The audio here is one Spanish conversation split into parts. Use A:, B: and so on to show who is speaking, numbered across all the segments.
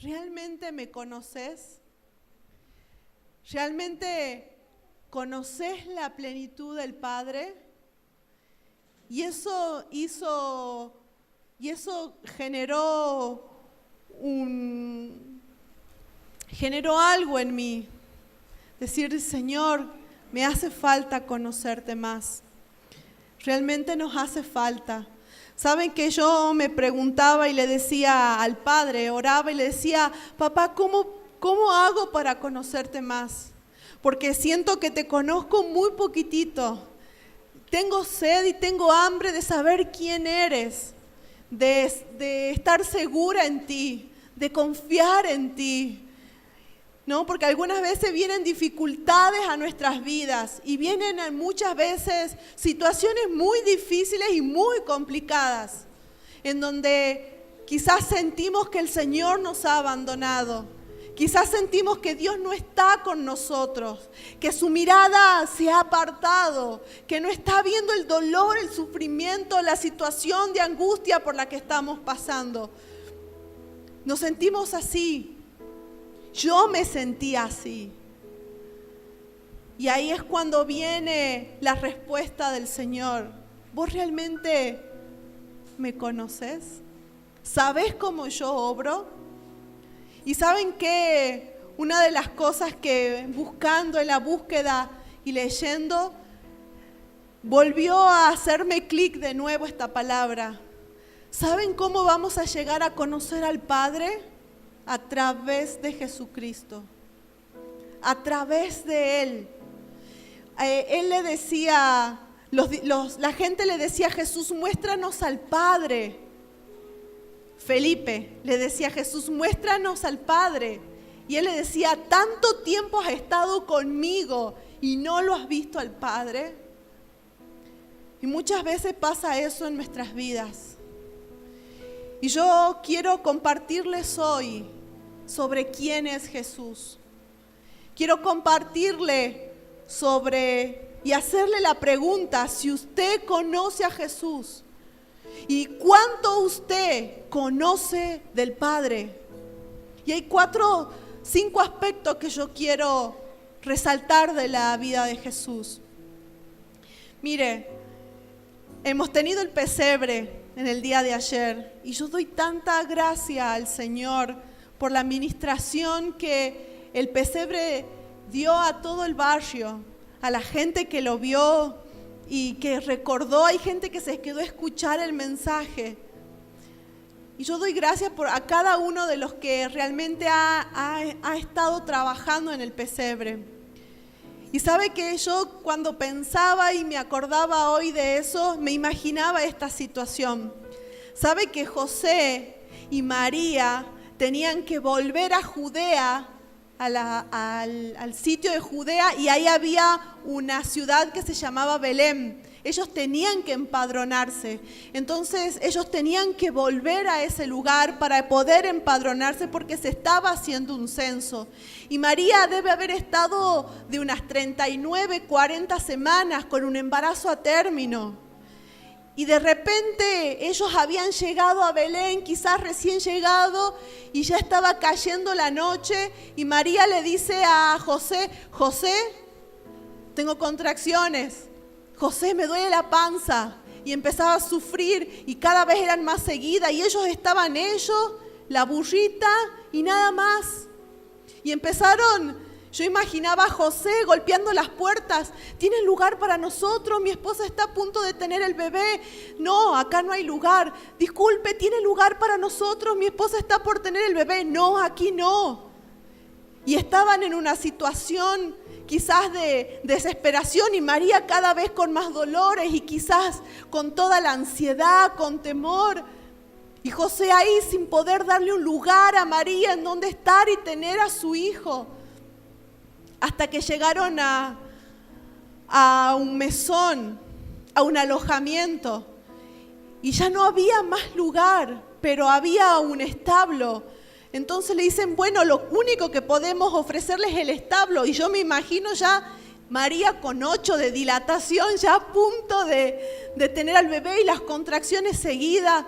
A: ¿realmente me conoces? ¿Realmente conoces la plenitud del Padre? Y eso generó algo en mí. Decir, Señor, me hace falta conocerte más. Realmente nos hace falta. Saben que yo me preguntaba y le decía al Padre, oraba y le decía, papá, ¿cómo hago para conocerte más? Porque siento que te conozco muy poquitito. Tengo sed y tengo hambre de saber quién eres, de estar segura en ti, de confiar en ti. ¿No? Porque algunas veces vienen dificultades a nuestras vidas y vienen muchas veces situaciones muy difíciles y muy complicadas, en donde quizás sentimos que el Señor nos ha abandonado, quizás sentimos que Dios no está con nosotros, que su mirada se ha apartado, que no está viendo el dolor, el sufrimiento, la situación de angustia por la que estamos pasando. Nos sentimos así. Yo me sentía así. Y ahí es cuando viene la respuesta del Señor. ¿Vos realmente me conoces? ¿Sabés cómo yo obro? Y ¿saben qué? Una de las cosas que buscando en la búsqueda y leyendo, volvió a hacerme clic de nuevo esta palabra. ¿Saben cómo vamos a llegar a conocer al Padre? A través de Jesucristo, a través de Él. Él le decía, la gente le decía a Jesús, muéstranos al Padre. Felipe le decía a Jesús, muéstranos al Padre. Y Él le decía, ¿tanto tiempo has estado conmigo y no lo has visto al Padre? Y muchas veces pasa eso en nuestras vidas. Y yo quiero compartirles hoy sobre quién es Jesús. Quiero compartirle y hacerle la pregunta, si usted conoce a Jesús y cuánto usted conoce del Padre. Y hay 5 aspectos que yo quiero resaltar de la vida de Jesús. Mire, hemos tenido el pesebre en el día de ayer y yo doy tanta gracia al Señor por la administración que el pesebre dio a todo el barrio, a la gente que lo vio y que recordó. Hay gente que se quedó a escuchar el mensaje. Y yo doy gracias a cada uno de los que realmente ha estado trabajando en el pesebre. Y sabe que yo cuando pensaba y me acordaba hoy de eso, me imaginaba esta situación. Sabe que José y María tenían que volver a Judea, al sitio de Judea, y ahí había una ciudad que se llamaba Belén. Ellos tenían que empadronarse. Entonces ellos tenían que volver a ese lugar para poder empadronarse porque se estaba haciendo un censo. Y María debe haber estado de unas 39, 40 semanas con un embarazo a término. Y de repente ellos habían llegado a Belén, quizás recién llegado, y ya estaba cayendo la noche. Y María le dice a José, José, tengo contracciones. José, me duele la panza. Y empezaba a sufrir y cada vez eran más seguidas. Y estaban ellos, la burrita y nada más. Y empezaron, yo imaginaba a José golpeando las puertas. ¿Tienen lugar para nosotros? Mi esposa está a punto de tener el bebé. No, acá no hay lugar. Disculpe, ¿tiene lugar para nosotros? Mi esposa está por tener el bebé. No, aquí no. Y estaban en una situación quizás de desesperación, y María cada vez con más dolores y quizás con toda la ansiedad, con temor. Y José ahí sin poder darle un lugar a María en donde estar y tener a su hijo. Hasta que llegaron a un mesón, a un alojamiento. Y ya no había más lugar, pero había un establo. Entonces le dicen, bueno, lo único que podemos ofrecerles es el establo. Y yo me imagino ya María con 8 de dilatación, ya a punto de tener al bebé y las contracciones seguidas.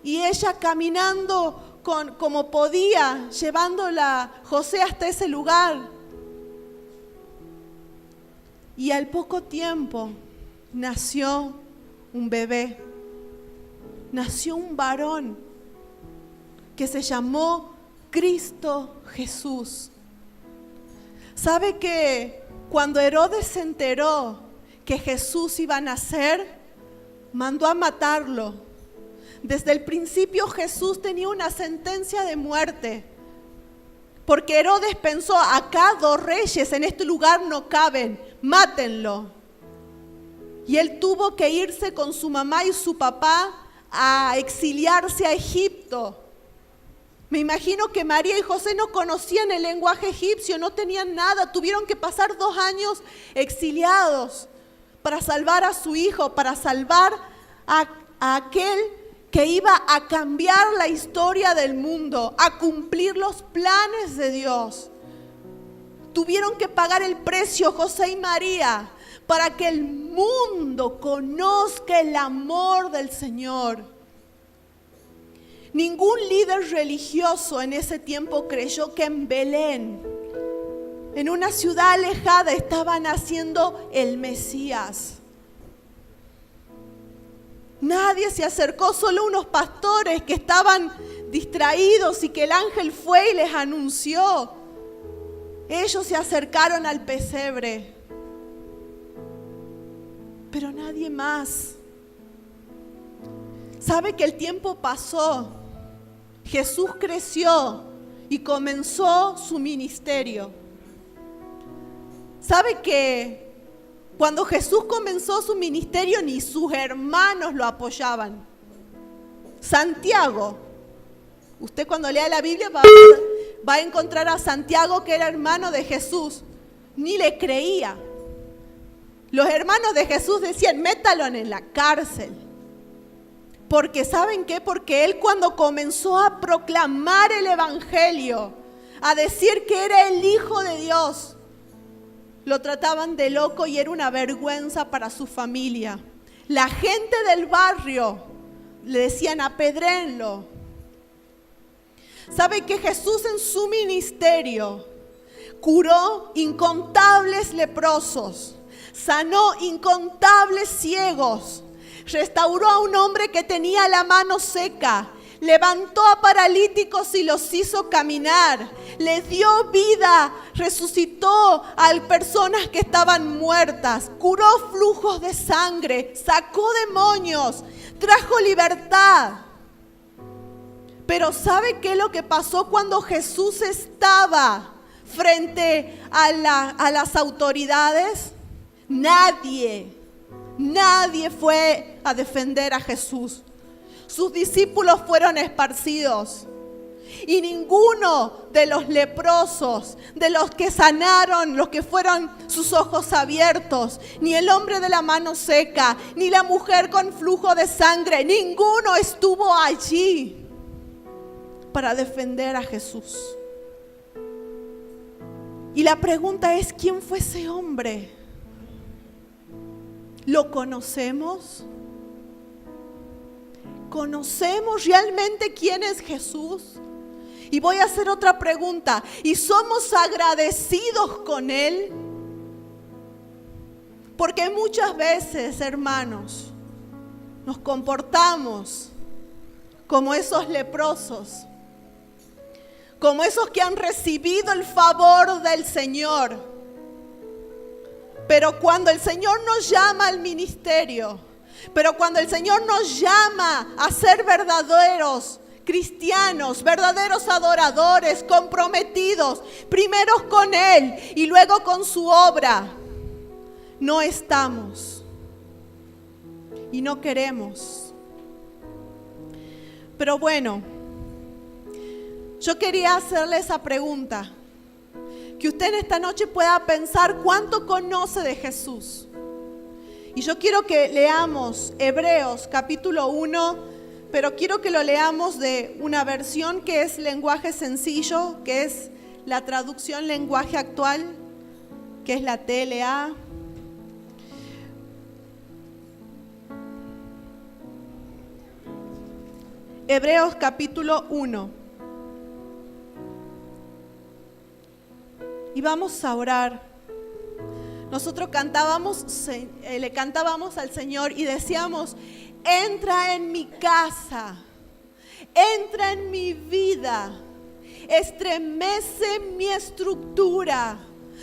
A: Y ella caminando como podía, llevándola José hasta ese lugar. Y al poco tiempo nació un bebé, nació un varón que se llamó Cristo Jesús. ¿Sabe que cuando Herodes se enteró que Jesús iba a nacer, mandó a matarlo? Desde el principio Jesús tenía una sentencia de muerte, porque Herodes pensó, acá 2 reyes en este lugar no caben, mátenlo. Y él tuvo que irse con su mamá y su papá a exiliarse a Egipto. Me imagino que María y José no conocían el lenguaje egipcio, no tenían nada, tuvieron que pasar 2 años exiliados para salvar a su hijo, para salvar a aquel que iba a cambiar la historia del mundo, a cumplir los planes de Dios. Tuvieron que pagar el precio José y María para que el mundo conozca el amor del Señor. Ningún líder religioso en ese tiempo creyó que en Belén, en una ciudad alejada, estaba naciendo el Mesías. Nadie se acercó, solo unos pastores que estaban distraídos y que el ángel fue y les anunció. Ellos se acercaron al pesebre, pero nadie más. ¿Sabe que el tiempo pasó? Jesús creció y comenzó su ministerio. ¿Sabe que cuando Jesús comenzó su ministerio ni sus hermanos lo apoyaban? Santiago, usted cuando lea la Biblia va a encontrar a Santiago, que era hermano de Jesús, ni le creía. Los hermanos de Jesús decían, métalo en la cárcel. Porque ¿saben qué? Porque él, cuando comenzó a proclamar el evangelio, a decir que era el Hijo de Dios, lo trataban de loco y era una vergüenza para su familia. La gente del barrio le decían, apedréenlo. ¿Sabe que Jesús en su ministerio curó incontables leprosos, sanó incontables ciegos, restauró a un hombre que tenía la mano seca, levantó a paralíticos y los hizo caminar, les dio vida, resucitó a personas que estaban muertas, curó flujos de sangre, sacó demonios, trajo libertad. Pero ¿sabe qué es lo que pasó cuando Jesús estaba frente a las autoridades? Nadie fue a defender a Jesús. Sus discípulos fueron esparcidos y ninguno de los leprosos, de los que sanaron, los que fueron sus ojos abiertos, ni el hombre de la mano seca, ni la mujer con flujo de sangre, ninguno estuvo allí para defender a Jesús. Y la pregunta es, ¿quién fue ese hombre? ¿Lo conocemos? ¿Conocemos realmente quién es Jesús? Y voy a hacer otra pregunta. ¿Y somos agradecidos con Él? Porque muchas veces, hermanos, nos comportamos como esos leprosos, como esos que han recibido el favor del Señor. Pero cuando el Señor nos llama al ministerio, pero cuando el Señor nos llama a ser verdaderos cristianos, verdaderos adoradores, comprometidos, primero con Él y luego con su obra, no estamos y no queremos. Pero bueno, yo quería hacerle esa pregunta, que usted en esta noche pueda pensar cuánto conoce de Jesús. Y yo quiero que leamos Hebreos capítulo 1, pero quiero que lo leamos de una versión que es lenguaje sencillo, que es la traducción lenguaje actual, que es la TLA. Hebreos capítulo 1. y vamos a orar. Nosotros le cantábamos al Señor y decíamos: entra en mi casa, entra en mi vida, estremece mi estructura.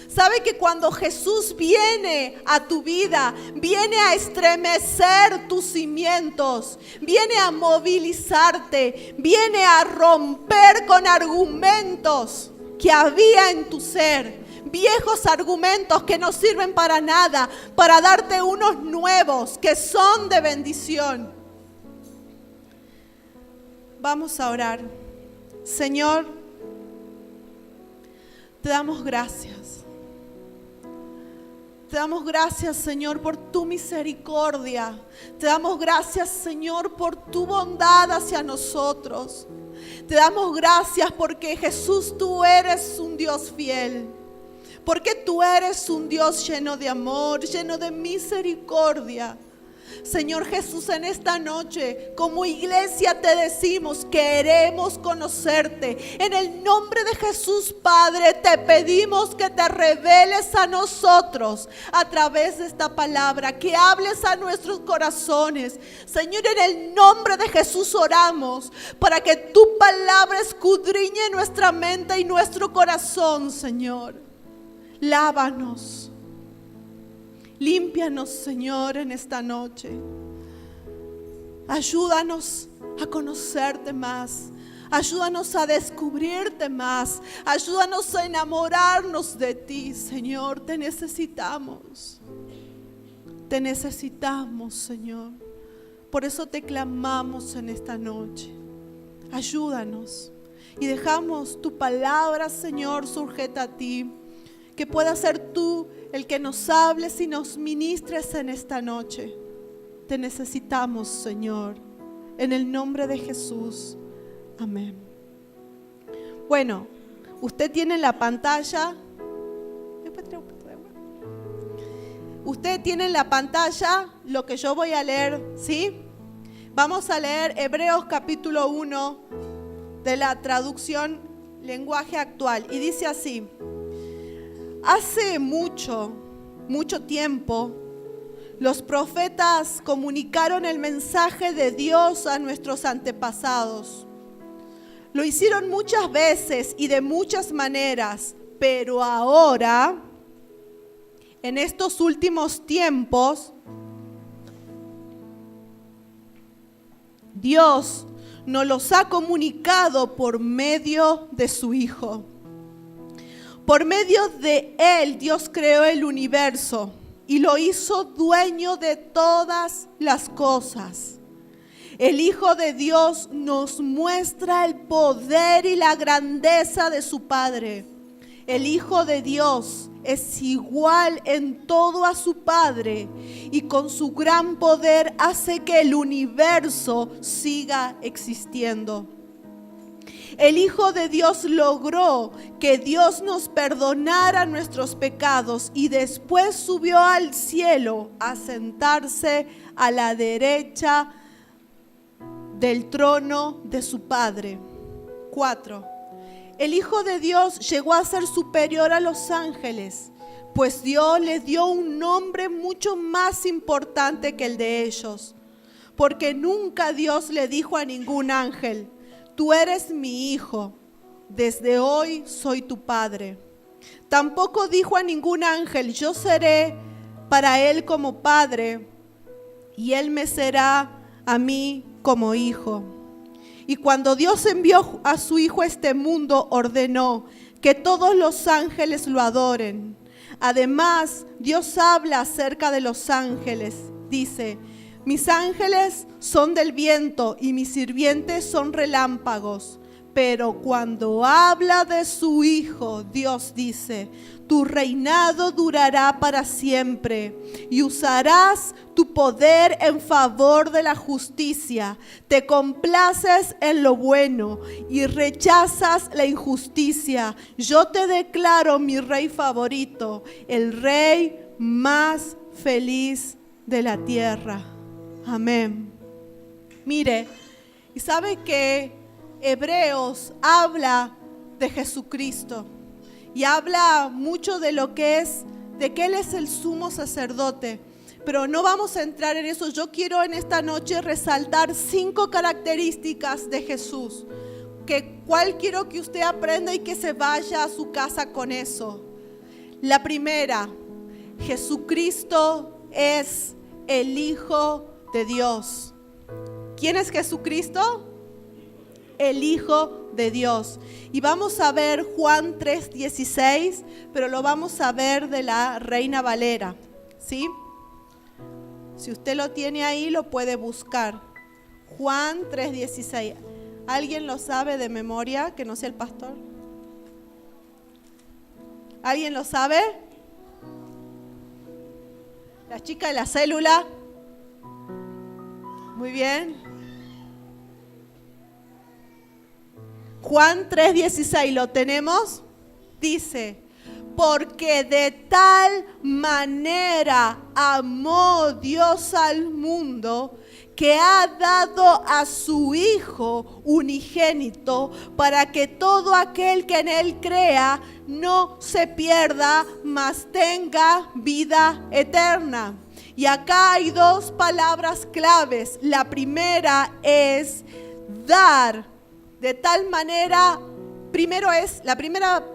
A: ¿Sabe que cuando Jesús viene a tu vida, viene a estremecer tus cimientos, viene a movilizarte, viene a romper con argumentos que había en tu ser, viejos argumentos que no sirven para nada, para darte unos nuevos que son de bendición? Vamos a orar. Señor, te damos gracias. Te damos gracias, Señor, por tu misericordia. Te damos gracias, Señor, por tu bondad hacia nosotros. Te damos gracias porque, Jesús, tú eres un Dios fiel. Porque tú eres un Dios lleno de amor, lleno de misericordia. Señor Jesús, en esta noche, como iglesia te decimos: queremos conocerte. En el nombre de Jesús, Padre, te pedimos que te reveles a nosotros a través de esta palabra, que hables a nuestros corazones. Señor, en el nombre de Jesús oramos para que tu palabra escudriñe nuestra mente y nuestro corazón, Señor. Lávanos. Límpianos, Señor, en esta noche. Ayúdanos a conocerte más. Ayúdanos a descubrirte más. Ayúdanos a enamorarnos de ti, Señor. Te necesitamos. Te necesitamos, Señor. Por eso te clamamos en esta noche. Ayúdanos. Y dejamos tu palabra, Señor, sujeta a ti. Que pueda ser tú el que nos hables y nos ministres en esta noche. Te necesitamos, Señor, en el nombre de Jesús. Amén. Bueno, usted tiene en la pantalla. Usted tiene en la pantalla lo que yo voy a leer, ¿sí? Vamos a leer Hebreos capítulo 1 de la traducción Lenguaje Actual. Y dice así: hace mucho tiempo, los profetas comunicaron el mensaje de Dios a nuestros antepasados. Lo hicieron muchas veces y de muchas maneras, pero ahora, en estos últimos tiempos, Dios nos los ha comunicado por medio de su Hijo. Por medio de Él, Dios creó el universo y lo hizo dueño de todas las cosas. El Hijo de Dios nos muestra el poder y la grandeza de su Padre. El Hijo de Dios es igual en todo a su Padre y con su gran poder hace que el universo siga existiendo. El Hijo de Dios logró que Dios nos perdonara nuestros pecados y después subió al cielo a sentarse a la derecha del trono de su Padre. 4. El Hijo de Dios llegó a ser superior a los ángeles, pues Dios les dio un nombre mucho más importante que el de ellos, porque nunca Dios le dijo a ningún ángel: tú eres mi hijo, desde hoy soy tu padre. Tampoco dijo a ningún ángel: yo seré para él como padre y él me será a mí como hijo. Y cuando Dios envió a su Hijo a este mundo, ordenó que todos los ángeles lo adoren. Además, Dios habla acerca de los ángeles. Dice: mis ángeles son del viento y mis sirvientes son relámpagos. Pero cuando habla de su Hijo, Dios dice: tu reinado durará para siempre y usarás tu poder en favor de la justicia. Te complaces en lo bueno y rechazas la injusticia. Yo te declaro mi rey favorito, el rey más feliz de la tierra. Amén. Mire, ¿y sabe que Hebreos habla de Jesucristo? y habla mucho de lo que es, de que Él es el sumo sacerdote. Pero no vamos a entrar en eso. Yo quiero en esta noche resaltar 5 características de Jesús, cuál quiero que usted aprenda y que se vaya a su casa con eso. La primera, Jesucristo es el Hijo de Dios. ¿Quién es Jesucristo? El Hijo de Dios. Y vamos a ver Juan 3:16, pero lo vamos a ver de la Reina Valera, ¿sí? Si usted lo tiene ahí, lo puede buscar. Juan 3:16. ¿Alguien lo sabe de memoria, que no sea el pastor? ¿Alguien lo sabe? La chica de la célula. Muy bien. Juan 3:16, ¿lo tenemos? Dice: porque de tal manera amó Dios al mundo, que ha dado a su Hijo unigénito, para que todo aquel que en Él crea no se pierda, mas tenga vida eterna. Y acá hay 2 palabras claves. La primera es dar. De tal manera, la primera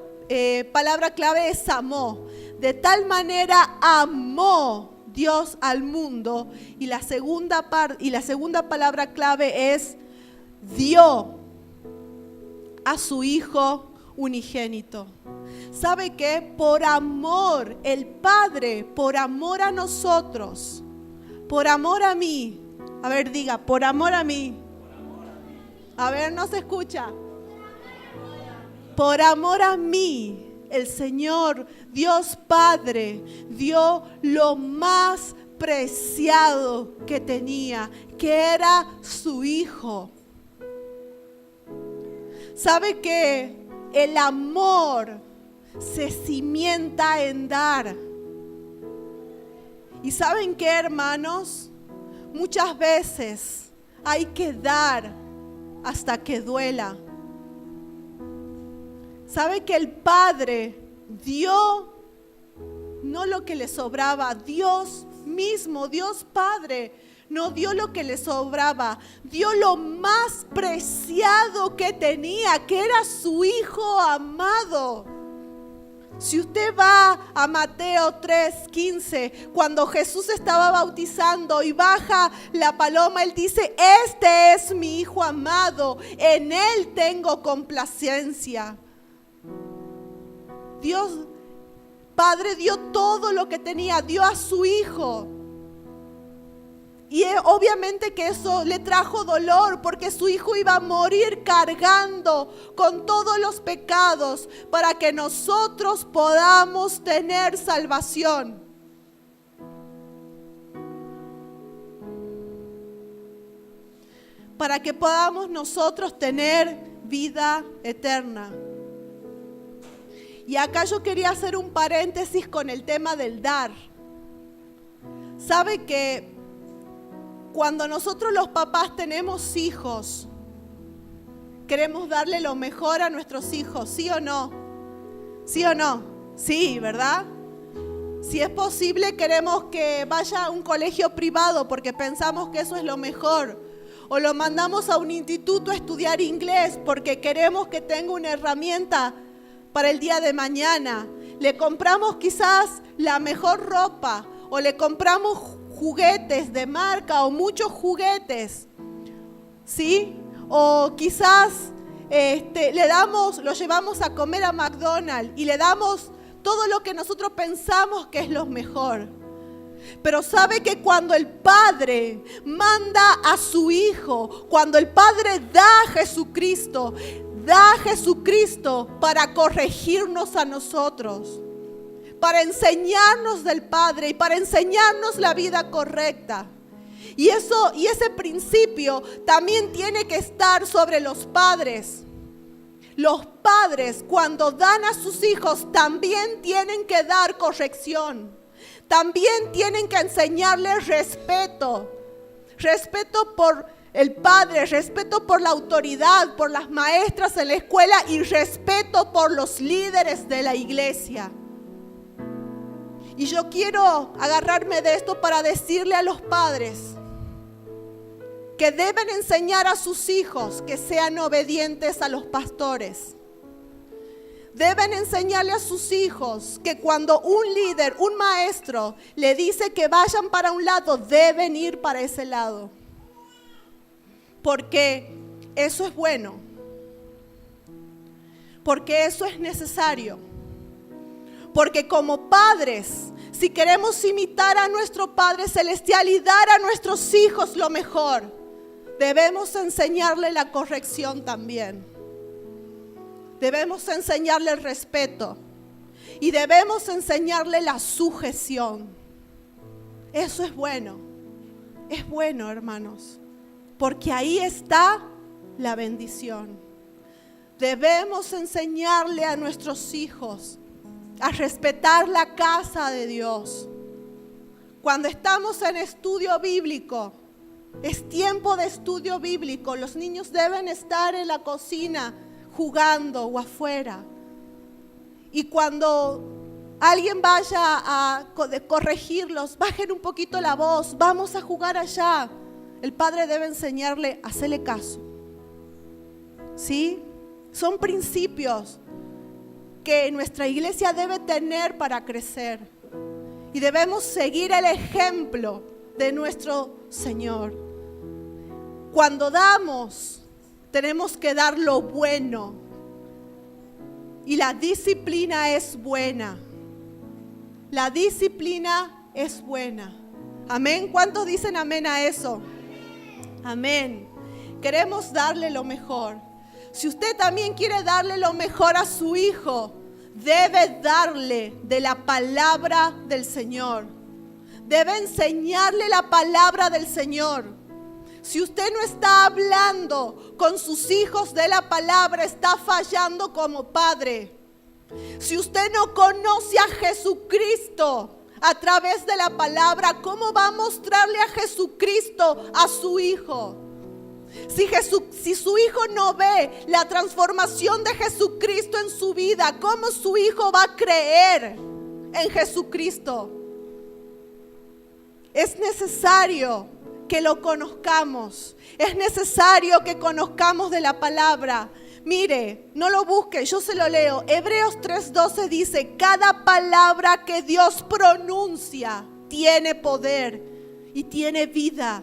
A: palabra clave es amó. De tal manera amó Dios al mundo. Y la segunda palabra clave es dio a su Hijo unigénito. ¿Sabe qué? Por amor, el Padre, por amor a nosotros, por amor a mí. A ver, diga, por amor a mí. A ver, no se escucha. Por amor a mí, el Señor, Dios Padre, dio lo más preciado que tenía, que era su Hijo. ¿Sabe que el amor se cimienta en dar? ¿Y saben qué, hermanos? Muchas veces hay que dar hasta que duela. ¿Sabe que el Padre dio no lo que le sobraba? Dios mismo, Dios Padre, no dio lo que le sobraba, dio lo más preciado que tenía, que era su Hijo amado. Si usted va a Mateo 3:15, cuando Jesús estaba bautizando y baja la paloma, Él dice: este es mi Hijo amado, en Él tengo complacencia. Dios Padre dio todo lo que tenía, dio a su Hijo. Y obviamente que eso le trajo dolor, porque su Hijo iba a morir cargando con todos los pecados para que nosotros podamos tener salvación. Para que podamos nosotros tener vida eterna. Y acá yo quería hacer un paréntesis con el tema del dar. ¿Sabe que cuando nosotros los papás tenemos hijos, queremos darle lo mejor a nuestros hijos? ¿Sí o no? ¿Sí o no? Sí, ¿verdad? Si es posible, queremos que vaya a un colegio privado porque pensamos que eso es lo mejor. O lo mandamos a un instituto a estudiar inglés porque queremos que tenga una herramienta para el día de mañana. Le compramos quizás la mejor ropa o le compramos juguetes de marca o muchos juguetes, ¿sí? O quizás lo llevamos a comer a McDonald's y le damos todo lo que nosotros pensamos que es lo mejor. Pero sabe que cuando el Padre manda a su Hijo, cuando el Padre da a Jesucristo para corregirnos a nosotros, para enseñarnos del Padre y para enseñarnos la vida correcta. Y ese principio también tiene que estar sobre los padres. Los padres, cuando dan a sus hijos, también tienen que dar corrección. También tienen que enseñarles respeto. Respeto por el padre, respeto por la autoridad, por las maestras en la escuela y respeto por los líderes de la iglesia. Y yo quiero agarrarme de esto para decirle a los padres que deben enseñar a sus hijos que sean obedientes a los pastores. Deben enseñarle a sus hijos que cuando un líder, un maestro, le dice que vayan para un lado, deben ir para ese lado. Porque eso es bueno. Porque eso es necesario. Porque como padres, si queremos imitar a nuestro Padre Celestial y dar a nuestros hijos lo mejor, debemos enseñarle la corrección también. Debemos enseñarle el respeto y debemos enseñarle la sujeción. Eso es bueno, hermanos, porque ahí está la bendición. Debemos enseñarle a nuestros hijos a respetar la casa de Dios. Cuando estamos en estudio bíblico, es tiempo de estudio bíblico, los niños deben estar en la cocina jugando o afuera. Y cuando alguien vaya a corregirlos, bajen un poquito la voz, vamos a jugar allá. El padre debe enseñarle a hacerle caso. ¿Sí? Son principios que nuestra iglesia debe tener para crecer. Y debemos seguir el ejemplo de nuestro Señor. Cuando damos, tenemos que dar lo bueno. Y la disciplina es buena. La disciplina es buena. Amén. ¿Cuántos dicen amén a eso? Amén. Queremos darle lo mejor. Si usted también quiere darle lo mejor a su hijo, debe darle de la palabra del Señor. Debe enseñarle la palabra del Señor. Si usted no está hablando con sus hijos de la palabra, está fallando como padre. Si usted no conoce a Jesucristo a través de la palabra, ¿cómo va a mostrarle a Jesucristo a su hijo? Si su hijo no ve la transformación de Jesucristo en su vida, ¿cómo su hijo va a creer en Jesucristo? Es necesario que lo conozcamos. Es necesario que conozcamos de la palabra. Mire, no lo busque, yo se lo leo. Hebreos 3:12 dice: cada palabra que Dios pronuncia tiene poder y tiene vida.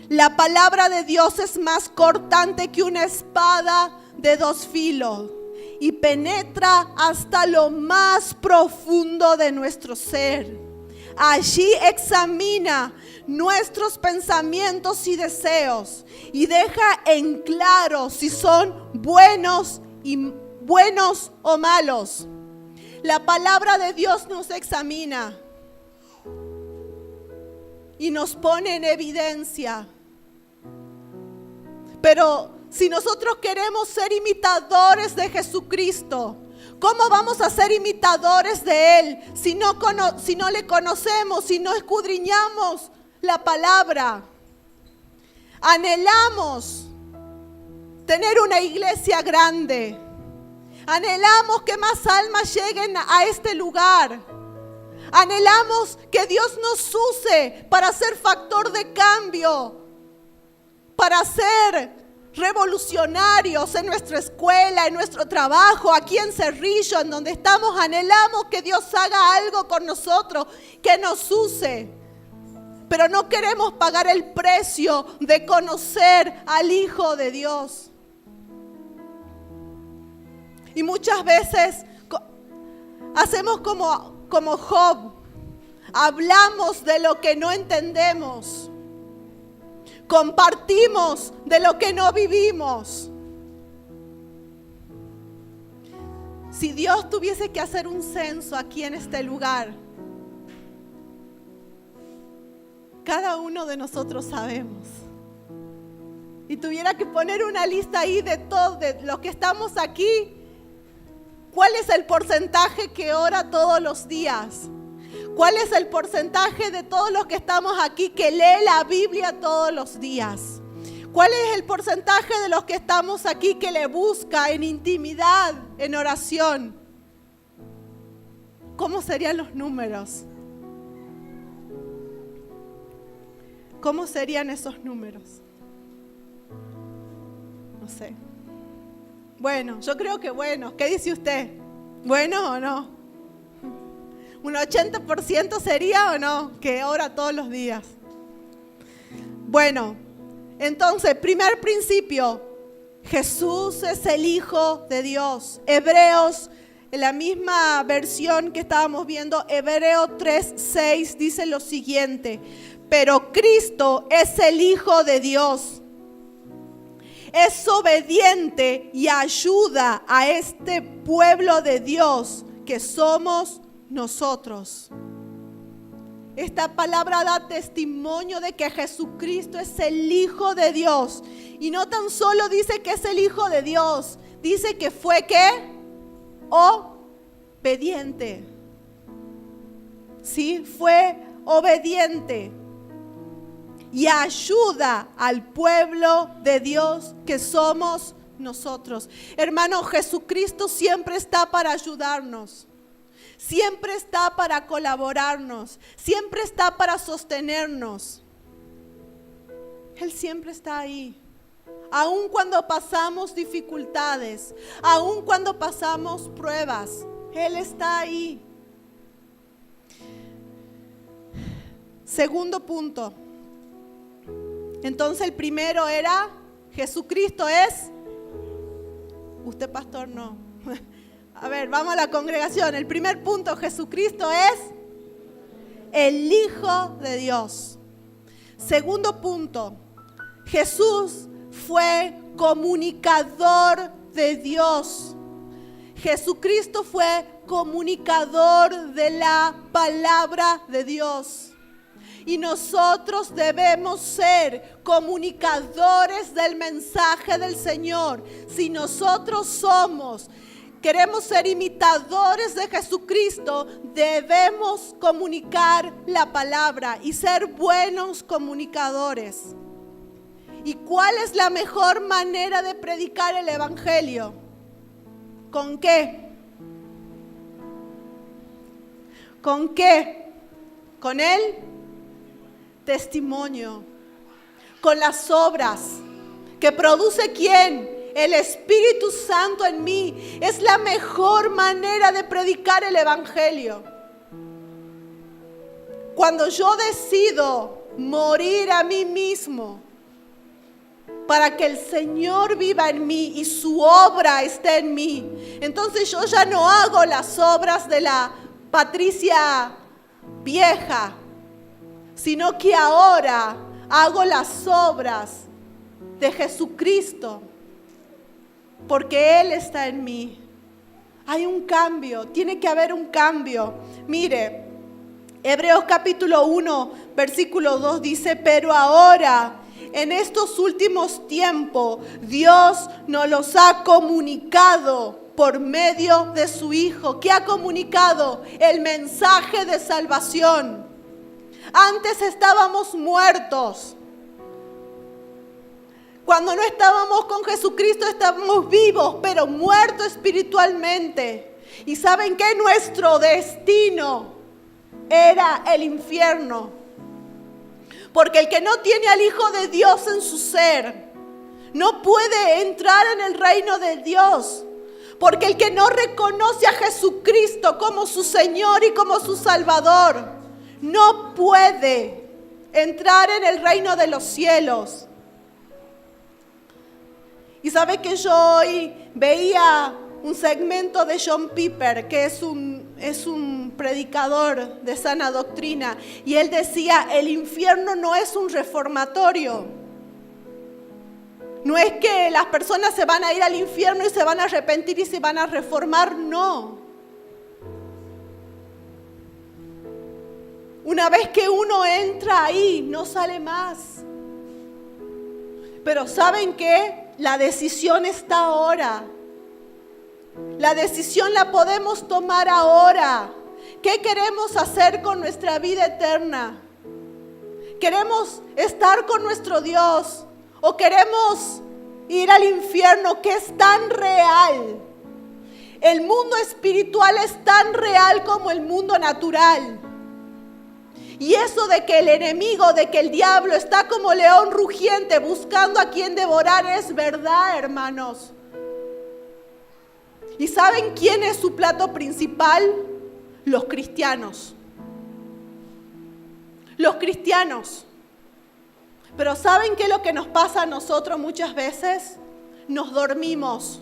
A: La palabra de Dios es más cortante que una espada de 2 filos y penetra hasta lo más profundo de nuestro ser. Allí examina nuestros pensamientos y deseos y deja en claro si son buenos o malos. La palabra de Dios nos examina y nos pone en evidencia. Pero si nosotros queremos ser imitadores de Jesucristo, ¿cómo vamos a ser imitadores de Él si no le conocemos, si no escudriñamos la palabra? Anhelamos tener una iglesia grande. Anhelamos que más almas lleguen a este lugar. Anhelamos que Dios nos use para ser factor de cambio, para ser revolucionarios en nuestra escuela, en nuestro trabajo, aquí en Cerrillo, en donde estamos. Anhelamos que Dios haga algo con nosotros, que nos use. Pero no queremos pagar el precio de conocer al Hijo de Dios. Y muchas veces hacemos como Job. Hablamos de lo que no entendemos. Compartimos de lo que no vivimos. Si Dios tuviese que hacer un censo aquí en este lugar, cada uno de nosotros sabemos. Y tuviera que poner una lista ahí de todos, de los que estamos aquí, ¿cuál es el porcentaje que ora todos los días? ¿Cuál es el porcentaje de todos los que estamos aquí que lee la Biblia todos los días? ¿Cuál es el porcentaje de los que estamos aquí que le busca en intimidad, en oración? ¿Cómo serían los números? ¿Cómo serían esos números? No sé. Bueno, yo creo que bueno. ¿Qué dice usted? ¿Bueno o no? ¿Un 80% sería o no? Que ora todos los días. Bueno, entonces, primer principio. Jesús es el Hijo de Dios. Hebreos, en la misma versión que estábamos viendo, Hebreos 3:6 dice lo siguiente. Pero Cristo es el Hijo de Dios. Es obediente y ayuda a este pueblo de Dios que somos nosotros. Esta palabra da testimonio de que Jesucristo es el Hijo de Dios. Y no tan solo dice que es el Hijo de Dios, dice que fue ¿qué? Obediente. Sí, fue obediente. Y ayuda al pueblo de Dios que somos nosotros. Hermano, Jesucristo siempre está para ayudarnos. Siempre está para colaborarnos. Siempre está para sostenernos. Él siempre está ahí. Aun cuando pasamos dificultades, aun cuando pasamos pruebas, Él está ahí. Segundo punto. Entonces el primero era, Jesucristo es, usted pastor no. A ver, vamos a la congregación. El primer punto, Jesucristo es el Hijo de Dios. Segundo punto, Jesús fue comunicador de Dios. Jesucristo fue comunicador de la palabra de Dios. Y nosotros debemos ser comunicadores del mensaje del Señor. Si nosotros queremos ser imitadores de Jesucristo, debemos comunicar la palabra y ser buenos comunicadores. ¿Y cuál es la mejor manera de predicar el Evangelio? ¿Con qué? ¿Con qué? ¿Con el testimonio? Con las obras que produce ¿quién? El Espíritu Santo en mí. Es la mejor manera de predicar el Evangelio. Cuando yo decido morir a mí mismo para que el Señor viva en mí y su obra esté en mí, entonces yo ya no hago las obras de la Patricia vieja, sino que ahora hago las obras de Jesucristo, porque Él está en mí. Hay un cambio, tiene que haber un cambio. Mire, Hebreos capítulo 1, versículo 2 dice, pero ahora, en estos últimos tiempos, Dios nos los ha comunicado por medio de su Hijo. ¿Qué ha comunicado? El mensaje de salvación. Antes estábamos muertos. Cuando no estábamos con Jesucristo estábamos vivos, pero muertos espiritualmente. ¿Y saben qué? Nuestro destino era el infierno. Porque el que no tiene al Hijo de Dios en su ser no puede entrar en el reino de Dios. Porque el que no reconoce a Jesucristo como su Señor y como su Salvador no puede entrar en el reino de los cielos. Y sabe que yo hoy veía un segmento de John Piper, que es un predicador de sana doctrina, y él decía, el infierno no es un reformatorio. No es que las personas se van a ir al infierno y se van a arrepentir y se van a reformar, no. Una vez que uno entra ahí, no sale más. Pero ¿saben qué? La decisión está ahora. La decisión la podemos tomar ahora. ¿Qué queremos hacer con nuestra vida eterna? ¿Queremos estar con nuestro Dios o queremos ir al infierno, que es tan real? El mundo espiritual es tan real como el mundo natural. Y eso de que el enemigo, de que el diablo está como león rugiente buscando a quien devorar es verdad, hermanos. ¿Y saben quién es su plato principal? Los cristianos. Los cristianos. Pero ¿saben qué es lo que nos pasa a nosotros muchas veces? Nos dormimos.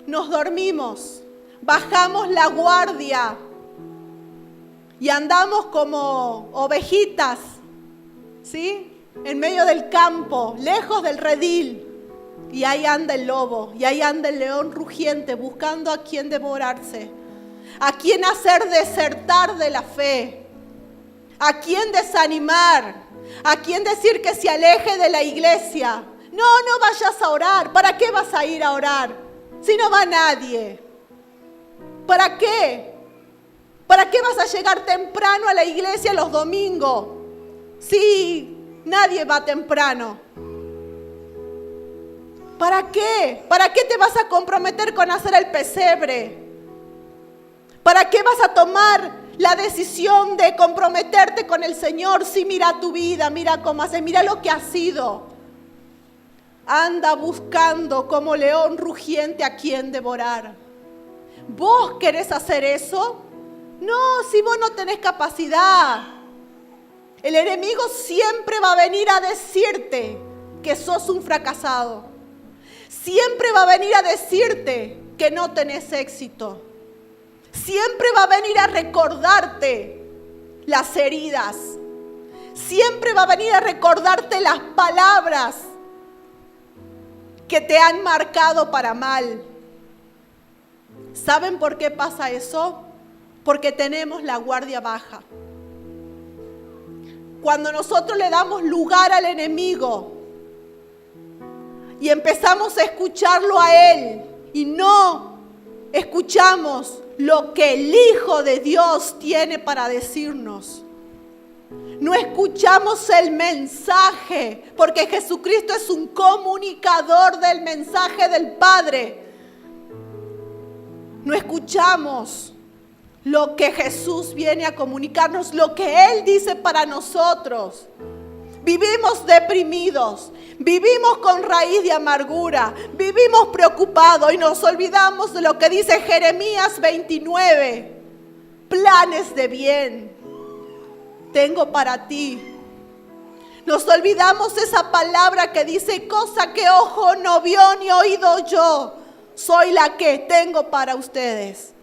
A: Nos dormimos. Bajamos la guardia. Y andamos como ovejitas, ¿sí? En medio del campo, lejos del redil. Y ahí anda el lobo, y ahí anda el león rugiente buscando a quien devorarse, a quien hacer desertar de la fe, a quien desanimar, a quien decir que se aleje de la iglesia. No vayas a orar. ¿Para qué vas a ir a orar si no va nadie? ¿Para qué? ¿Para qué vas a llegar temprano a la iglesia los domingos? Sí, nadie va temprano. ¿Para qué? ¿Para qué te vas a comprometer con hacer el pesebre? ¿Para qué vas a tomar la decisión de comprometerte con el Señor? Sí, mira tu vida, mira cómo haces, mira lo que has sido. Anda buscando como león rugiente a quien devorar. ¿Vos querés hacer eso? No, si vos no tenés capacidad. El enemigo siempre va a venir a decirte que sos un fracasado. Siempre va a venir a decirte que no tenés éxito. Siempre va a venir a recordarte las heridas. Siempre va a venir a recordarte las palabras que te han marcado para mal. ¿Saben por qué pasa eso? Porque tenemos la guardia baja. Cuando nosotros le damos lugar al enemigo y empezamos a escucharlo a él y no escuchamos lo que el Hijo de Dios tiene para decirnos, no escuchamos el mensaje, porque Jesucristo es un comunicador del mensaje del Padre. No escuchamos lo que Jesús viene a comunicarnos, lo que Él dice para nosotros. Vivimos deprimidos, vivimos con raíz de amargura, vivimos preocupados y nos olvidamos de lo que dice Jeremías 29. Planes de bien tengo para ti. Nos olvidamos esa palabra que dice, cosa que ojo no vio ni oído yo, soy la que tengo para ustedes.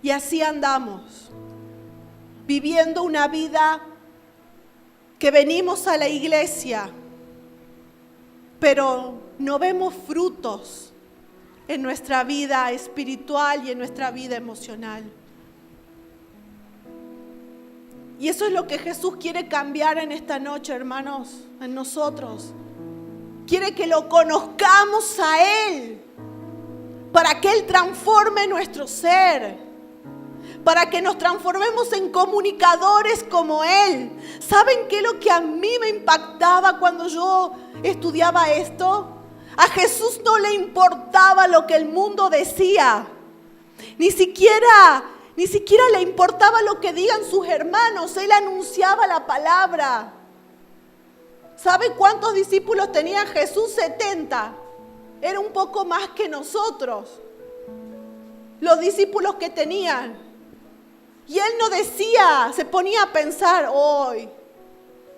A: Y así andamos, viviendo una vida que venimos a la iglesia, pero no vemos frutos en nuestra vida espiritual y en nuestra vida emocional. Y eso es lo que Jesús quiere cambiar en esta noche, hermanos, en nosotros. Quiere que lo conozcamos a Él, para que Él transforme nuestro ser, para que nos transformemos en comunicadores como Él. ¿Saben qué es lo que a mí me impactaba cuando yo estudiaba esto? A Jesús no le importaba lo que el mundo decía. Ni siquiera le importaba lo que digan sus hermanos. Él anunciaba la palabra. ¿Sabe cuántos discípulos tenía Jesús? 70. Era un poco más que nosotros, los discípulos que tenían. Y Él no decía, se ponía a pensar, hoy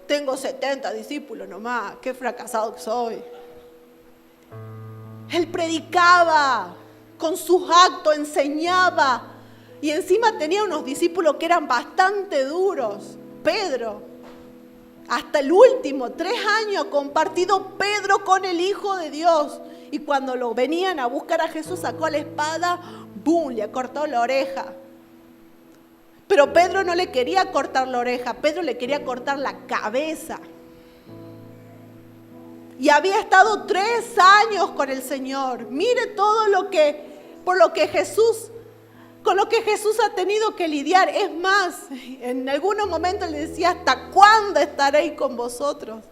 A: tengo 70 discípulos nomás, qué fracasado que soy. Él predicaba, con sus actos enseñaba. Y encima tenía unos discípulos que eran bastante duros. Pedro, hasta el último, 3 años compartido Pedro con el Hijo de Dios. Y cuando lo venían a buscar a Jesús, sacó la espada, ¡bum!, le cortó la oreja. Pero Pedro no le quería cortar la oreja, Pedro le quería cortar la cabeza. Y había estado 3 años con el Señor. Mire todo lo que por lo que Jesús, con lo que Jesús ha tenido que lidiar. Es más, en algunos momentos le decía, ¿hasta cuándo estaré con vosotros?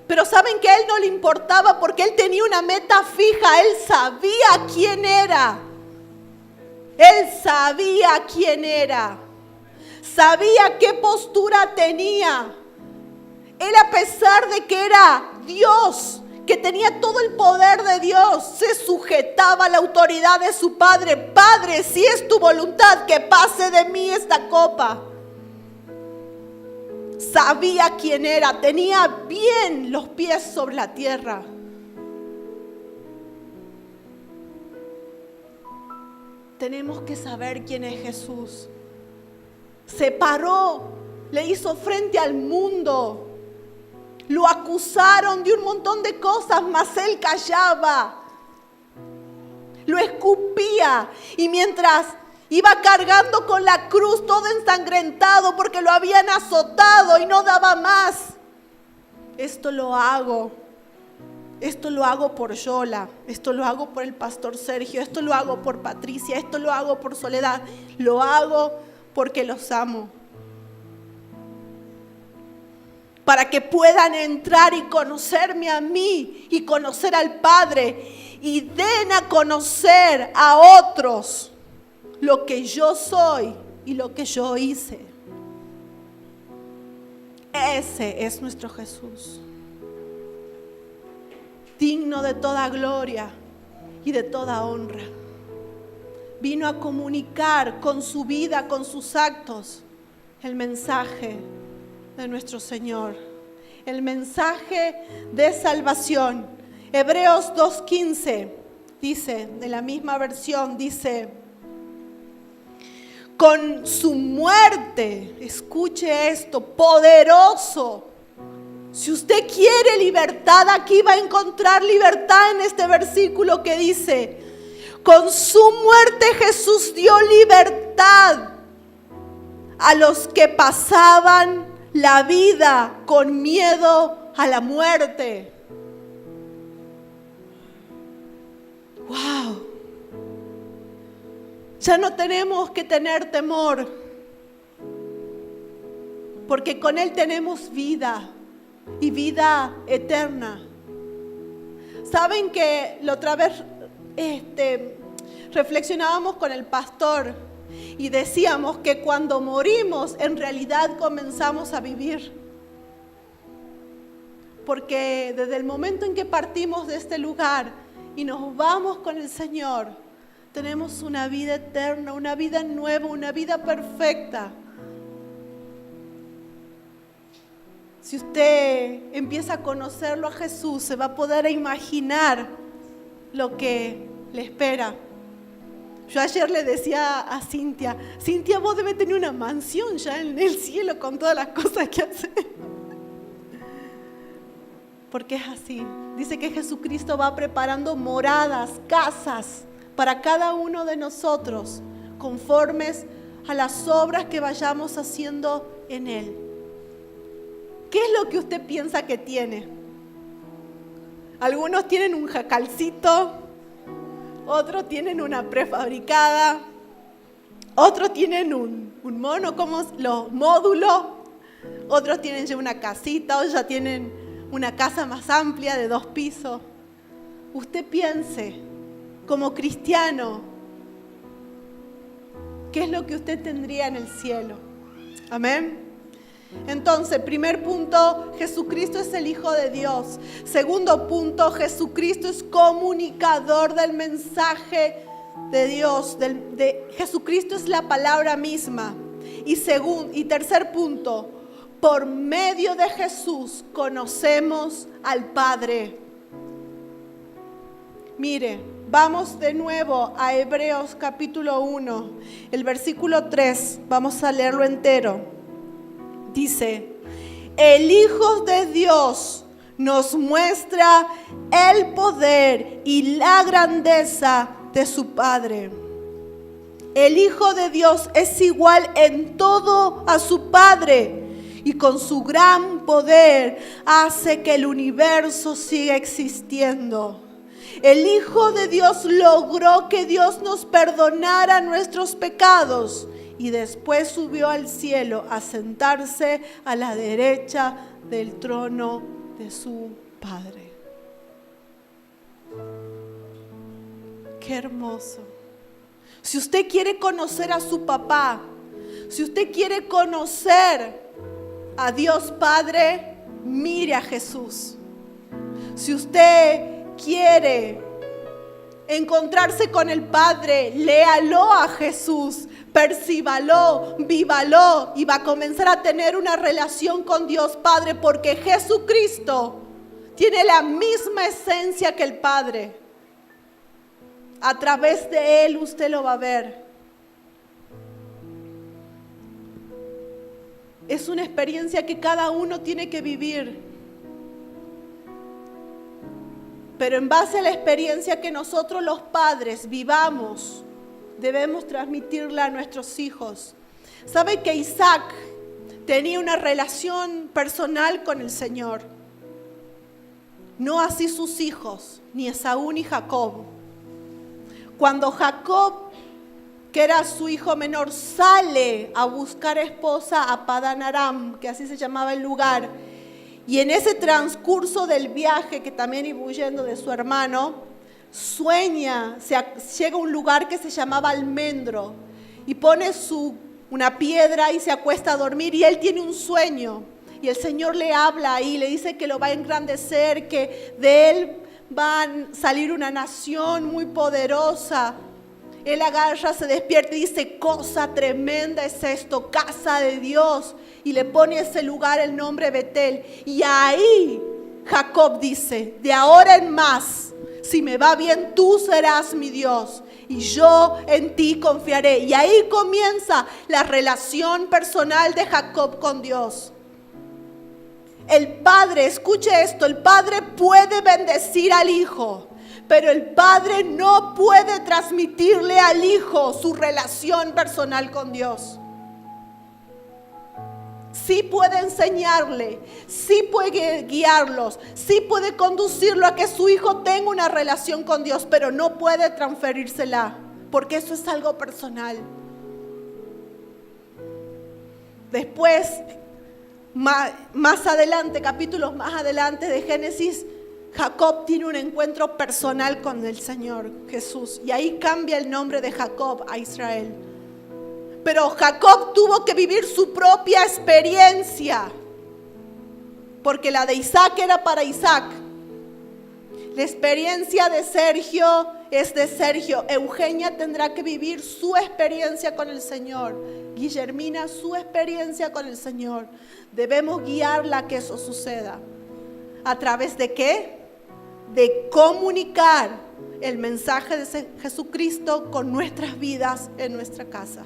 A: Pero saben que a él no le importaba porque él tenía una meta fija. Él sabía quién era. Él sabía quién era. Sabía qué postura tenía. Él, a pesar de que era Dios, que tenía todo el poder de Dios, se sujetaba a la autoridad de su Padre. Padre, si es tu voluntad, que pase de mí esta copa. Sabía quién era, tenía bien los pies sobre la tierra. Tenemos que saber quién es Jesús. Se paró, le hizo frente al mundo. Lo acusaron de un montón de cosas, mas él callaba. Lo escupía y mientras iba cargando con la cruz todo ensangrentado porque lo habían azotado y no daba más. Esto lo hago por Yola, esto lo hago por el pastor Sergio, esto lo hago por Patricia, esto lo hago por Soledad, lo hago porque los amo. Para que puedan entrar y conocerme a mí y conocer al Padre y den a conocer a otros lo que yo soy y lo que yo hice. Ese es nuestro Jesús, digno de toda gloria y de toda honra. Vino a comunicar con su vida, con sus actos, el mensaje de nuestro Señor, el mensaje de salvación. Hebreos 2:15 dice, de la misma versión, dice: con su muerte, escuche esto, poderoso. Si usted quiere libertad, aquí va a encontrar libertad en este versículo que dice: con su muerte Jesús dio libertad a los que pasaban la vida con miedo a la muerte. ¡Wow! Ya no tenemos que tener temor, porque con Él tenemos vida y vida eterna. Saben que la otra vez reflexionábamos con el pastor y decíamos que cuando morimos en realidad comenzamos a vivir, porque desde el momento en que partimos de este lugar y nos vamos con el Señor, tenemos una vida eterna, una vida nueva, una vida perfecta. Si usted empieza a conocerlo a Jesús, se va a poder imaginar lo que le espera. Yo ayer le decía a Cintia, vos debes tener una mansión ya en el cielo con todas las cosas que hace. Porque es así. Dice que Jesucristo va preparando moradas, casas para cada uno de nosotros, conformes a las obras que vayamos haciendo en Él. ¿Qué es lo que usted piensa que tiene? Algunos tienen un jacalcito, otros tienen una prefabricada, otros tienen un mono, como los módulos, otros tienen ya una casita, otros ya tienen una casa más amplia de 2 pisos. Usted piense, como cristiano, ¿qué es lo que usted tendría en el cielo? Amén. Entonces, primer punto, Jesucristo es el Hijo de Dios. Segundo punto, Jesucristo es comunicador del mensaje de Dios. Jesucristo es la palabra misma. Y tercer punto, por medio de Jesús conocemos al Padre. Mire, vamos de nuevo a Hebreos capítulo 1, el versículo 3, vamos a leerlo entero. Dice: el Hijo de Dios nos muestra el poder y la grandeza de su Padre. El Hijo de Dios es igual en todo a su Padre y con su gran poder hace que el universo siga existiendo. El Hijo de Dios logró que Dios nos perdonara nuestros pecados y después subió al cielo a sentarse a la derecha del trono de su Padre. Qué hermoso. Si usted quiere conocer a su papá, si usted quiere conocer a Dios Padre, mire a Jesús. Si usted quiere encontrarse con el Padre, léalo a Jesús, percíbalo, vívalo y va a comenzar a tener una relación con Dios Padre, porque Jesucristo tiene la misma esencia que el Padre. A través de Él usted lo va a ver. Es una experiencia que cada uno tiene que vivir. Pero en base a la experiencia que nosotros los padres vivamos, debemos transmitirla a nuestros hijos. ¿Sabe que Isaac tenía una relación personal con el Señor? No así sus hijos, ni Esaú ni Jacob. Cuando Jacob, que era su hijo menor, sale a buscar esposa a Padán Aram, que así se llamaba el lugar, y en ese transcurso del viaje, que también iba huyendo de su hermano, sueña, llega a un lugar que se llamaba Almendro, y pone una piedra y se acuesta a dormir, y él tiene un sueño, y el Señor le habla ahí, le dice que lo va a engrandecer, que de él va a salir una nación muy poderosa. Él agarra, se despierta y dice, cosa tremenda es esto, casa de Dios. Y le pone a ese lugar el nombre Betel. Y ahí Jacob dice, de ahora en más, si me va bien, tú serás mi Dios. Y yo en ti confiaré. Y ahí comienza la relación personal de Jacob con Dios. El padre, escuche esto, el padre puede bendecir al hijo, pero el padre no puede transmitirle al hijo su relación personal con Dios. Sí puede enseñarle, sí puede guiarlos, sí puede conducirlo a que su hijo tenga una relación con Dios, pero no puede transferírsela, porque eso es algo personal. Después, más adelante, capítulos más adelante de Génesis, Jacob tiene un encuentro personal con el Señor Jesús, y ahí cambia el nombre de Jacob a Israel. Pero Jacob tuvo que vivir su propia experiencia, porque la de Isaac era para Isaac. La experiencia de Sergio es de Sergio. Eugenia tendrá que vivir su experiencia con el Señor. Guillermina, su experiencia con el Señor. Debemos guiarla a que eso suceda. ¿A través de qué? De comunicar el mensaje de Jesucristo con nuestras vidas en nuestra casa.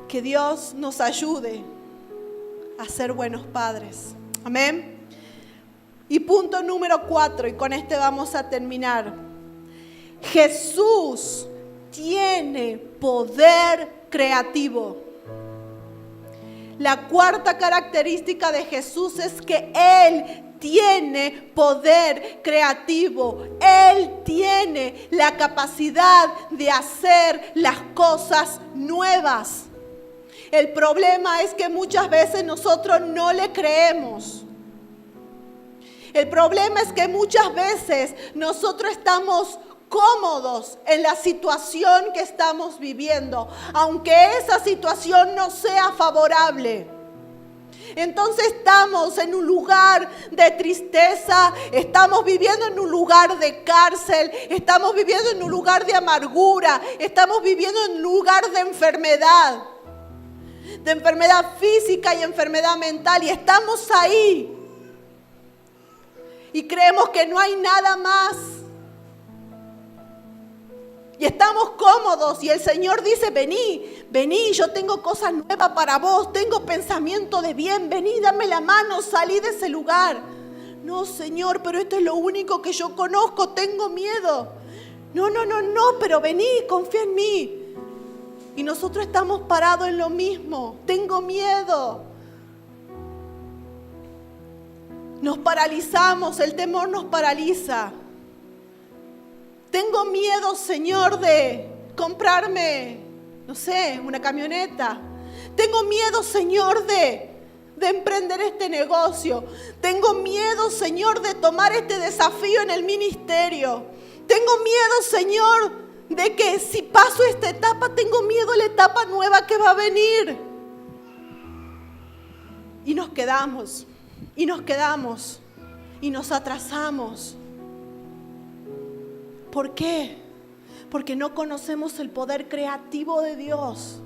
A: Que Dios nos ayude a ser buenos padres. Amén. Y punto número 4, y con este vamos a terminar. Jesús tiene poder creativo. La cuarta característica de Jesús es que Él tiene poder creativo. Él tiene la capacidad de hacer las cosas nuevas. El problema es que muchas veces nosotros no le creemos. El problema es que muchas veces nosotros estamos cómodos en la situación que estamos viviendo, aunque esa situación no sea favorable. Entonces estamos en un lugar de tristeza, estamos viviendo en un lugar de cárcel, estamos viviendo en un lugar de amargura, estamos viviendo en un lugar de enfermedad física y enfermedad mental, y estamos ahí y creemos que no hay nada más. Y estamos cómodos y el Señor dice, vení, yo tengo cosas nuevas para vos, tengo pensamiento de bien, vení, dame la mano, salí de ese lugar. No, Señor, pero esto es lo único que yo conozco, tengo miedo. No, pero vení, confía en mí. Y nosotros estamos parados en lo mismo, tengo miedo. Nos paralizamos, el temor nos paraliza. Tengo miedo, Señor, de comprarme, no sé, una camioneta. Tengo miedo, Señor, de emprender este negocio. Tengo miedo, Señor, de tomar este desafío en el ministerio. Tengo miedo, Señor, de que si paso esta etapa, tengo miedo a la etapa nueva que va a venir. Y nos quedamos, y nos atrasamos. ¿Por qué? Porque no conocemos el poder creativo de Dios.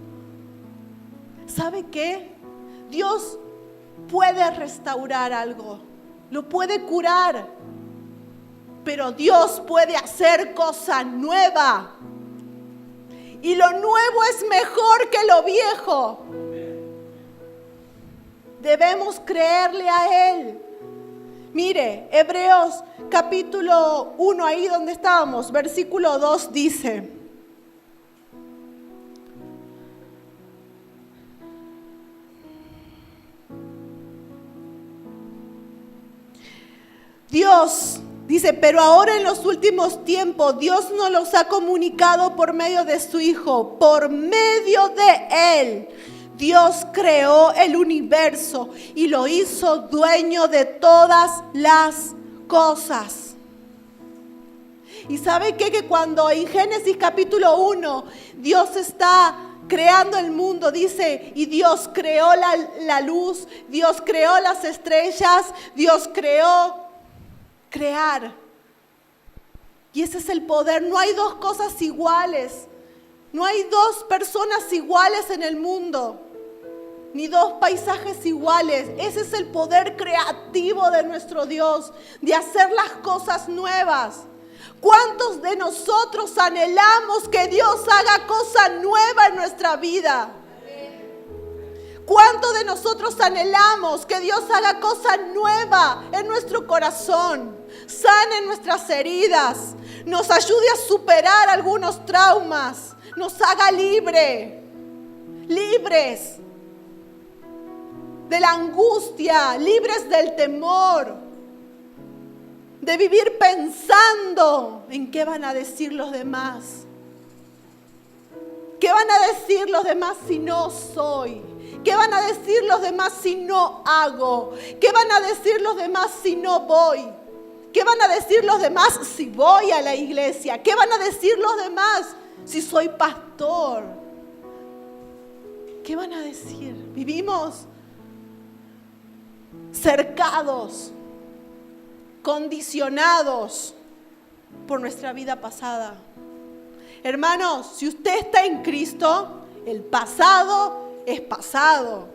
A: ¿Sabe qué? Dios puede restaurar algo, lo puede curar, pero Dios puede hacer cosa nueva. Y lo nuevo es mejor que lo viejo. Debemos creerle a Él. Mire, Hebreos capítulo 1, ahí donde estábamos, versículo 2 dice: Dios dice, pero ahora en los últimos tiempos Dios nos los ha comunicado por medio de su Hijo, por medio de Él. Dios creó el universo y lo hizo dueño de todas las cosas. ¿Y sabe qué? Que cuando en Génesis capítulo 1 Dios está creando el mundo, dice, y Dios creó la luz, Dios creó las estrellas, Dios crear. Y ese es el poder. No hay dos cosas iguales. No hay dos personas iguales en el mundo, ni dos paisajes iguales. Ese es el poder creativo de nuestro Dios, de hacer las cosas nuevas. ¿Cuántos de nosotros anhelamos que Dios haga cosa nueva en nuestra vida? ¿Cuántos de nosotros anhelamos que Dios haga cosa nueva en nuestro corazón? Sane nuestras heridas, nos ayude a superar algunos traumas, nos haga libres de la angustia, libres del temor, de vivir pensando en qué van a decir los demás. ¿Qué van a decir los demás si no soy? ¿Qué van a decir los demás si no hago? ¿Qué van a decir los demás si no voy? ¿Qué van a decir los demás si voy a la iglesia? ¿Qué van a decir los demás si soy pastor? ¿Qué van a decir? Vivimos cercados, condicionados por nuestra vida pasada. Hermanos, si usted está en Cristo, el pasado es pasado.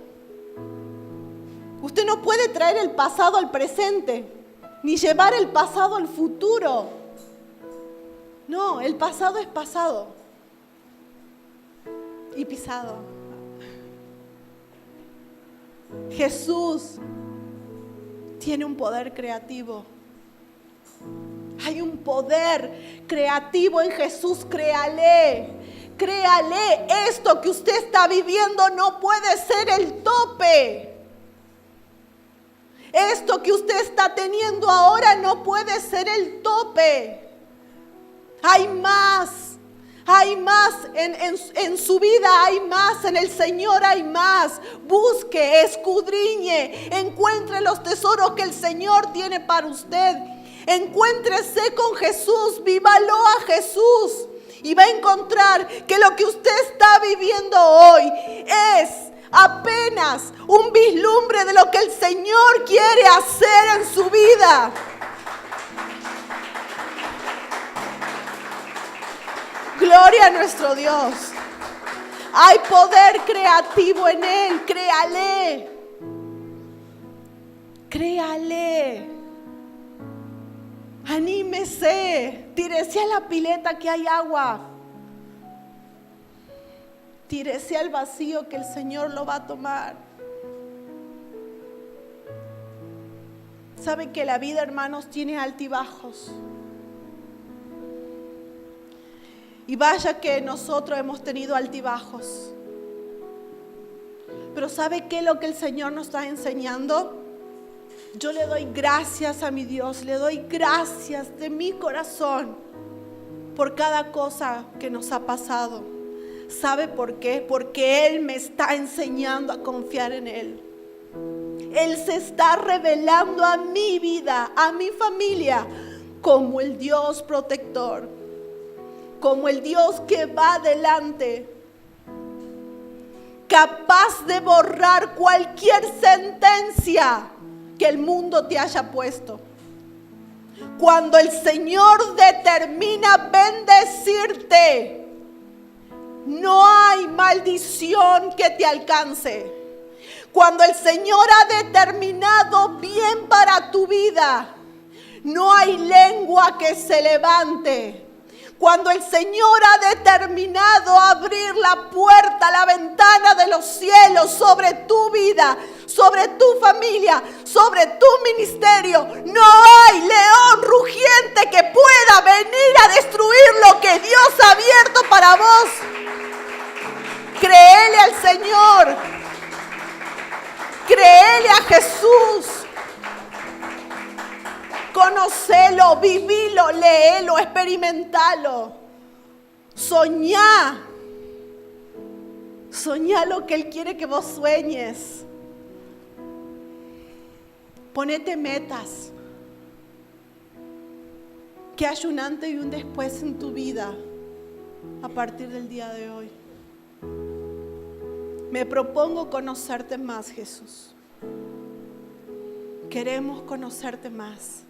A: Usted no puede traer el pasado al presente, ni llevar el pasado al futuro. No, el pasado es pasado y pisado. Jesús tiene un poder creativo. Hay un poder creativo en Jesús. Créale. Esto que usted está viviendo no puede ser el tope. Esto que usted está teniendo ahora no puede ser el tope. Hay más en su vida, hay más en el Señor, hay más. Busque, escudriñe, encuentre los tesoros que el Señor tiene para usted. Encuéntrese con Jesús, vívalo a Jesús y va a encontrar que lo que usted está viviendo hoy es apenas un vislumbre de lo que el Señor quiere hacer en su vida. Gloria a nuestro Dios. Hay poder creativo en Él. Créale. Anímese. Tírese a la pileta que hay agua. Tírese al vacío que el Señor lo va a tomar. Sabe que la vida, hermanos, tiene altibajos. Y vaya que nosotros hemos tenido altibajos. Pero ¿sabe qué es lo que el Señor nos está enseñando? Yo le doy gracias a mi Dios, le doy gracias de mi corazón por cada cosa que nos ha pasado. ¿Sabe por qué? Porque Él me está enseñando a confiar en Él. Él se está revelando a mi vida, a mi familia, como el Dios protector, como el Dios que va adelante, capaz de borrar cualquier sentencia que el mundo te haya puesto. Cuando el Señor determina bendecirte, no hay maldición que te alcance. Cuando el Señor ha determinado bien para tu vida, no hay lengua que se levante. Cuando el Señor ha determinado abrir la puerta, la ventana de los cielos sobre tu vida, sobre tu familia, sobre tu ministerio, no hay león rugiente que pueda venir a destruir lo que Dios ha abierto para vos. Créele al Señor, créele a Jesús. Conocelo, vivilo, léelo, experimentalo. Soñá. Soñá lo que Él quiere que vos sueñes. Ponete metas. Que haya un antes y un después en tu vida a partir del día de hoy. Me propongo conocerte más, Jesús. Queremos conocerte más.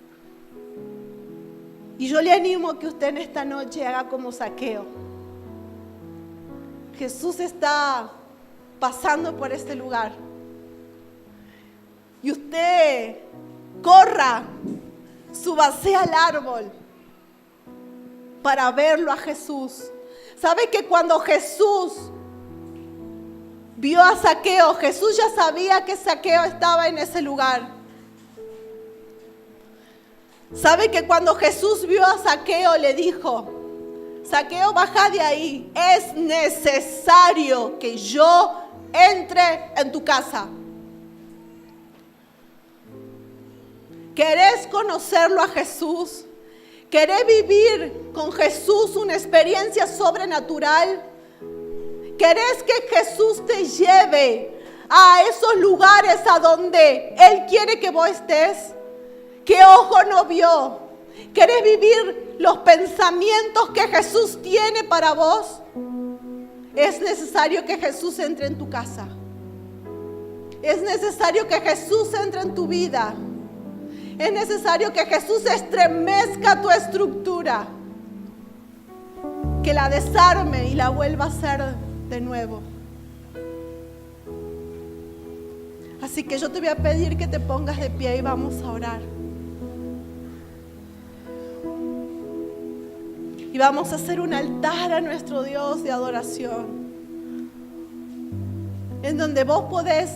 A: Y yo le animo a que usted en esta noche haga como Zaqueo. Jesús está pasando por este lugar. Y usted corra, súbase al árbol para verlo a Jesús. ¿Sabe que cuando Jesús vio a Zaqueo, Jesús ya sabía que Zaqueo estaba en ese lugar? ¿Sabe que cuando Jesús vio a Zaqueo le dijo: Zaqueo, baja de ahí, es necesario que yo entre en tu casa? ¿Querés conocerlo a Jesús? ¿Querés vivir con Jesús una experiencia sobrenatural? ¿Querés que Jesús te lleve a esos lugares a donde Él quiere que vos estés? ¿Qué ojo no vio? ¿Querés vivir los pensamientos que Jesús tiene para vos? Es necesario que Jesús entre en tu casa. Es necesario que Jesús entre en tu vida. Es necesario que Jesús estremezca tu estructura, que la desarme y la vuelva a hacer de nuevo. Así que yo te voy a pedir que te pongas de pie y vamos a orar. Y vamos a hacer un altar a nuestro Dios de adoración, en donde vos podés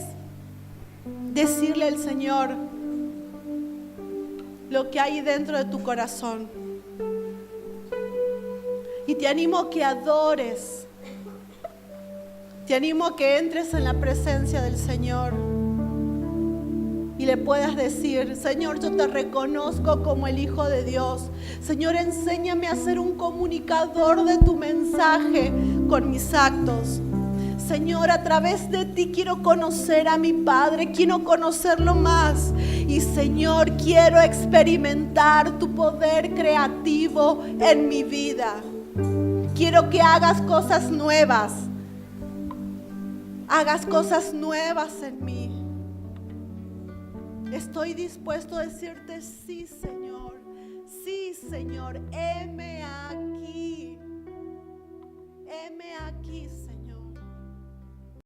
A: decirle al Señor lo que hay dentro de tu corazón. Y te animo a que adores. Te animo a que entres en la presencia del Señor y le puedas decir: Señor, yo te reconozco como el Hijo de Dios. Señor, enséñame a ser un comunicador de tu mensaje con mis actos. Señor, a través de ti quiero conocer a mi Padre, quiero conocerlo más. Y Señor, quiero experimentar tu poder creativo en mi vida. Quiero que hagas cosas nuevas. Hagas cosas nuevas en mí. Estoy dispuesto a decirte: sí, Señor. Sí, Señor. Heme aquí. Heme aquí, Señor.